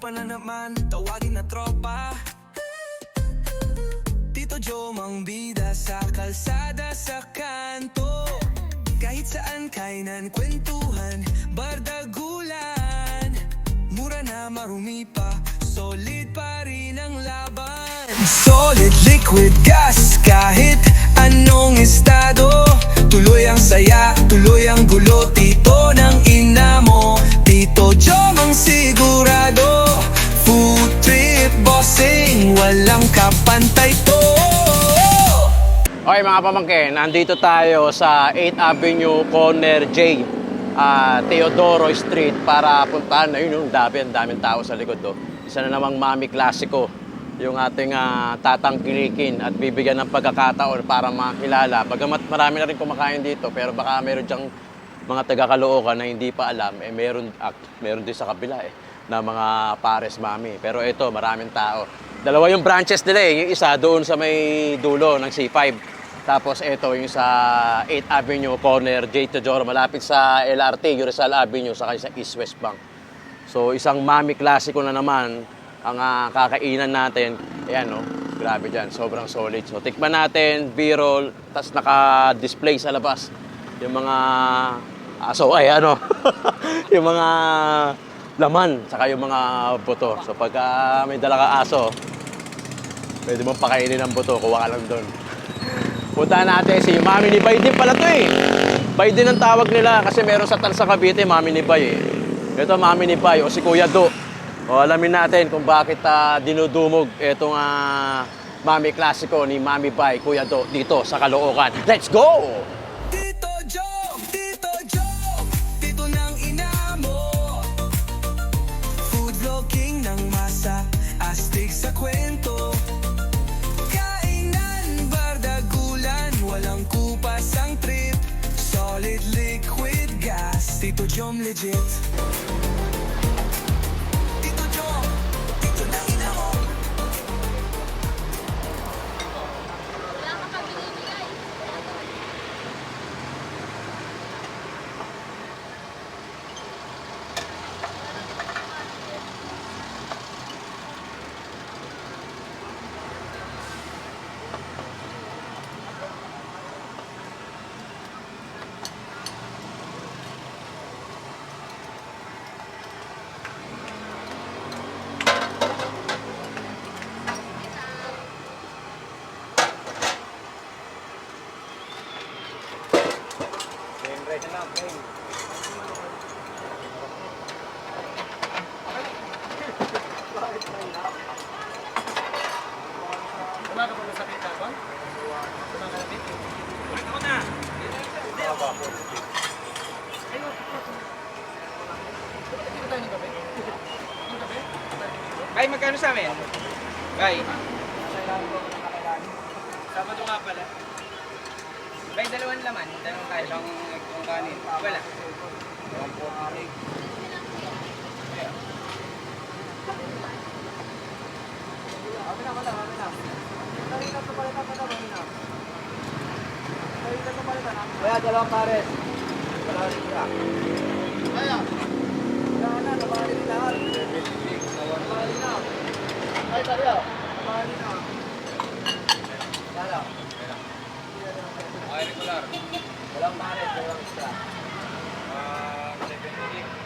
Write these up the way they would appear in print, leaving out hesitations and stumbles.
pa na naman, tawagin na tropa. Tito Joe mang bida sa kalsada sa kanto. Kahit saan kainan, kwentuhan, bardagulan. Mura na marumi pa, solid pa rin ang laban. Solid liquid gas, kahit anong estado. Tuloy ang saya, tuloy ang gulo. Tito ng ina mo, Tito Joe mang sigurado. Food trip bossing, walang kapantay to. Okay mga pamangkin, nandito tayo sa 8th Avenue, Corner J, Teodoro Street para puntahan. Ayun yung daming tao sa likod to. Isa na namang Mami Classico, yung ating tatangkilikin at bibigyan ng pagkakataon para makilala. Bagamat marami na rin kumakain dito, pero baka meron dyang mga taga-Caloocan na hindi pa alam, meron din sa kabila na mga pares Mami. Pero ito, maraming tao. Dalawa yung branches nila yung isa doon sa may dulo ng C5. Tapos ito yung sa 8th Avenue, Corner J. Teodoro, malapit sa LRT, Rizal Avenue, saka sa East West Bank. So isang Mami Classico na naman ang kakainan natin. Ayan no, grabe dyan, sobrang solid. So tikman natin, B-roll, tapos naka-display sa labas yung mga aso, yung mga laman, saka yung mga buto. So pagka may dala ka aso, pwede mong pakainin ng buto, kuha ka lang doon. Puntahan natin si Mami ni Bay din pala to Bay din ang tawag nila kasi meron sa Tansa Cavite, Mami ni Bay Ito Mami ni Bay o si Kuya Do. O alamin natin kung bakit dinudumog itong Mami Classico ni Mami Bay, Kuya Do dito sa Caloocan. Let's go! Tito Joe, Tito Joe, Tito ng ina mo. Food vlogging ng masa, astig sa kwento. Kainan, bardagulan, walang kupas ang trip. Solid liquid gas, Tito Joe legit. Tito Joe, Tito ng ina mo. Bay, magkano sa amin? Bay. Sabado nga pala. Bay, dalawang laman. Dalawang kain. Dalawang kanin. Wala. Dalawang po. Kaya dalawang pares. Dalawang litra. Kaya. Wala na, nabali nila. Nabali na. Ay, tayo. Nabali na. Lala. Ay, regular. Walang pares, walang extra. 70.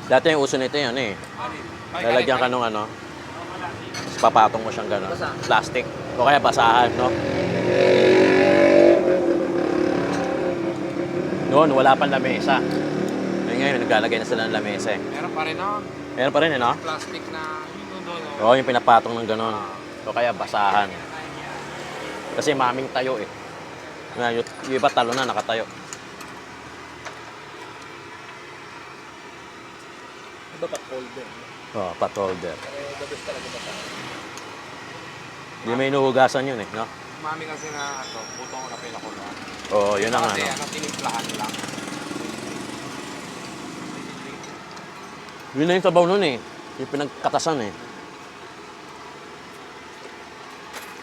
Dati yung uso nito yun eh. Lalagyan ka nung ano. Tapos papatong mo siyang gano'n. Basa. Plastic. O kaya basahan, no? Noon, wala pang lamesa. Ngayon, naglalagay na sila ng lamesa eh. Meron pa rin ako. Meron pa rin eh, no? Plastic na yung doon. Oo, yung pinapatong ng gano'n. O kaya basahan. Kasi maming tayo eh. Yung iba talo na, nakatayo. Iba pa folder. Oo, pot holder. The best talaga basa. Hindi may inuhugasan yun eh, no? Mami kasi na ito, butong na pinakuluan. Oo, yun ang Kasi ano. tinimplahan lang. Yun na yung sabaw nun eh. Yung pinagkatasan eh.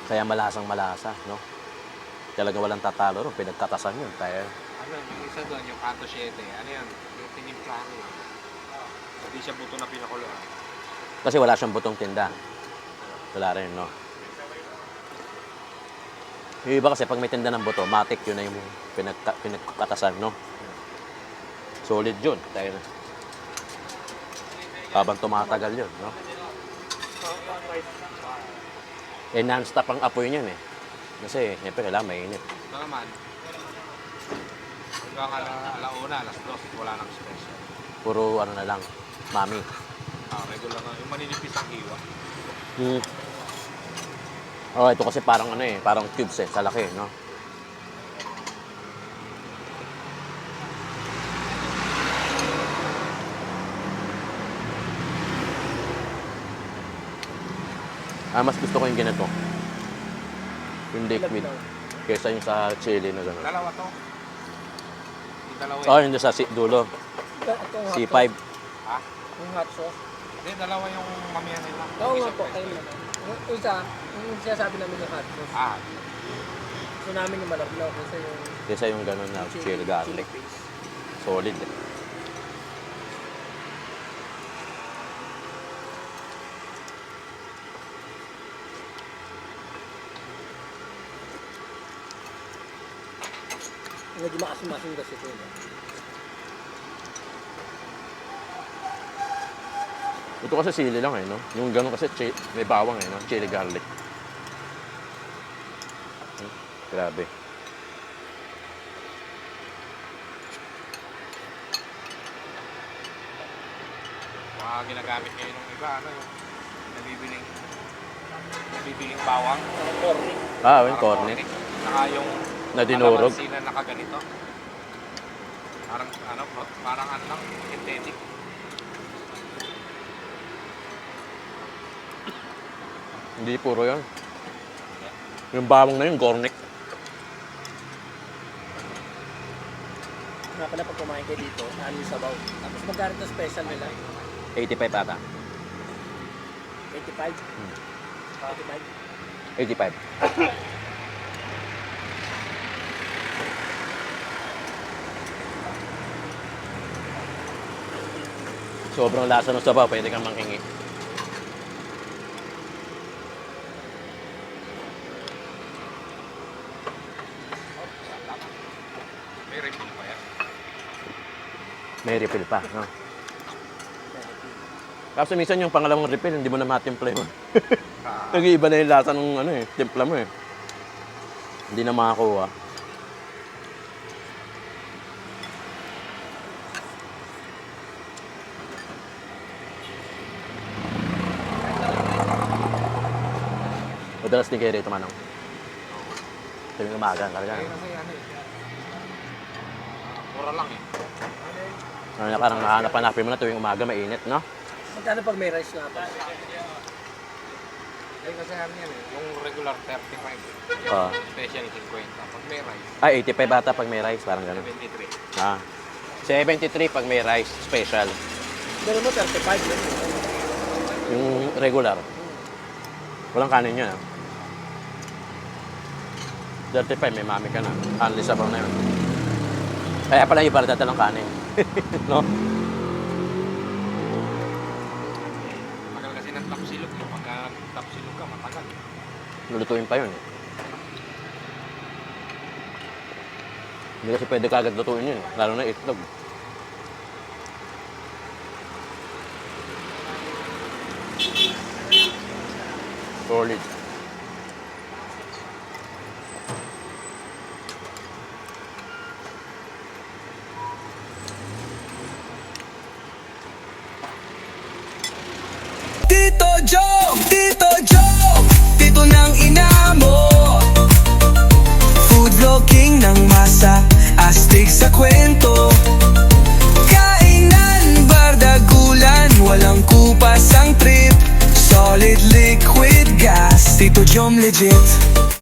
Kaya malasang malasa, no? Talaga walang tatalo ron, pinagkatasan yun. Kaya, Ano, yung isa doon, yung Kanto 7. Ano yan? Yung tinimplahan lang. Hindi siya buto na pinakuluan. kasi wala siyang butong tinda. Wala rin, no? Yung iba kasi pag may tinda ng buto, matik yun na yung pinagkatasan, no? Solid yun. Tayo na. Habang tumatagal yun, no? Eh, non-stop ang apoy niyan eh. Kasi, siyempre, kailangan mainit. Ito naman. Hanggang alauna, alas 2, wala nang special. Puro ano na lang, mami. Regular na. Yung maninipis ang hiwa. Hmm. Oh, ito kasi parang ano eh, parang cubes eh, sa laki, no? Mas gusto ko yung ganito. Yung liquid. Kesa yung sa chili na gano'n. Dalawa to. Yung dalawa Oh, yung sa dulo. C5. Ha? Yung hot sauce. Hindi, dalawa yung mamiya nila. Oo nga Isa po, fresh. kayo naman. Yung isa, yung sinasabi namin yung hot sauce. Ah, Gusto namin yung malablaw kasi yung Kesa yung gano'n na chili garlic. paste. Solid eh. Medyo maasim-asim kasi ito. No? Ito kasi sili lang eh, no? Yung gano'n kasi may bawang eh, no? Chili garlic. Grabe. mga ginagamit ngayon ng iba, ano yung nabibiling bawang. Cornic. Ah, yung Parang cornet. Saka yung Na dinurog. kalamansi na nakaganito. Parang ano lang, synthetic. Hindi puro yun. Yung bawang na yun, garlic. Nga pala pag kumain kayo dito, ano yung sabaw. Tapos magkano ito special nila? 85 ata. 85? 85? 85. Sobrang lasa ng sabaw, pwede kang manghingi. May refill pa yan. May refill pa, no? Kasi minsan yung pangalawang refill, hindi mo na matimpla yun. Nag-iiba na yung lasa ng ano eh, timpla mo eh. Hindi na makakuha. Madalas din kayo rito, Manong. Tuwing umaga, talaga. Kaya kasi ano eh. Mura lang eh. Ano na parang hanap-hanapin mo na tuwing umaga, mainit, no? Magkano pag may rice nga pa? Kasi ano yan eh, yung regular 35. Oo. Special 50. Pag may rice, Ah, 85 ata pag may rice, parang gano'n. 73. Ah. 73 pag may rice, special. Pero mo 35 yun. Yung regular. Walang kanin yun, ah. 35, may mami ka na. Only sabaw na yun. Kaya pala iba ng kanin. No? Tagal kasi ng tapsilog. Pagka tapsilog ka, matagal. Lulutuin pa yun, eh. Hindi kasi pwede kagad lutuin yun, eh. Lalo na itlog. Solid. Tito Joe, Tito Joe, Tito ng ina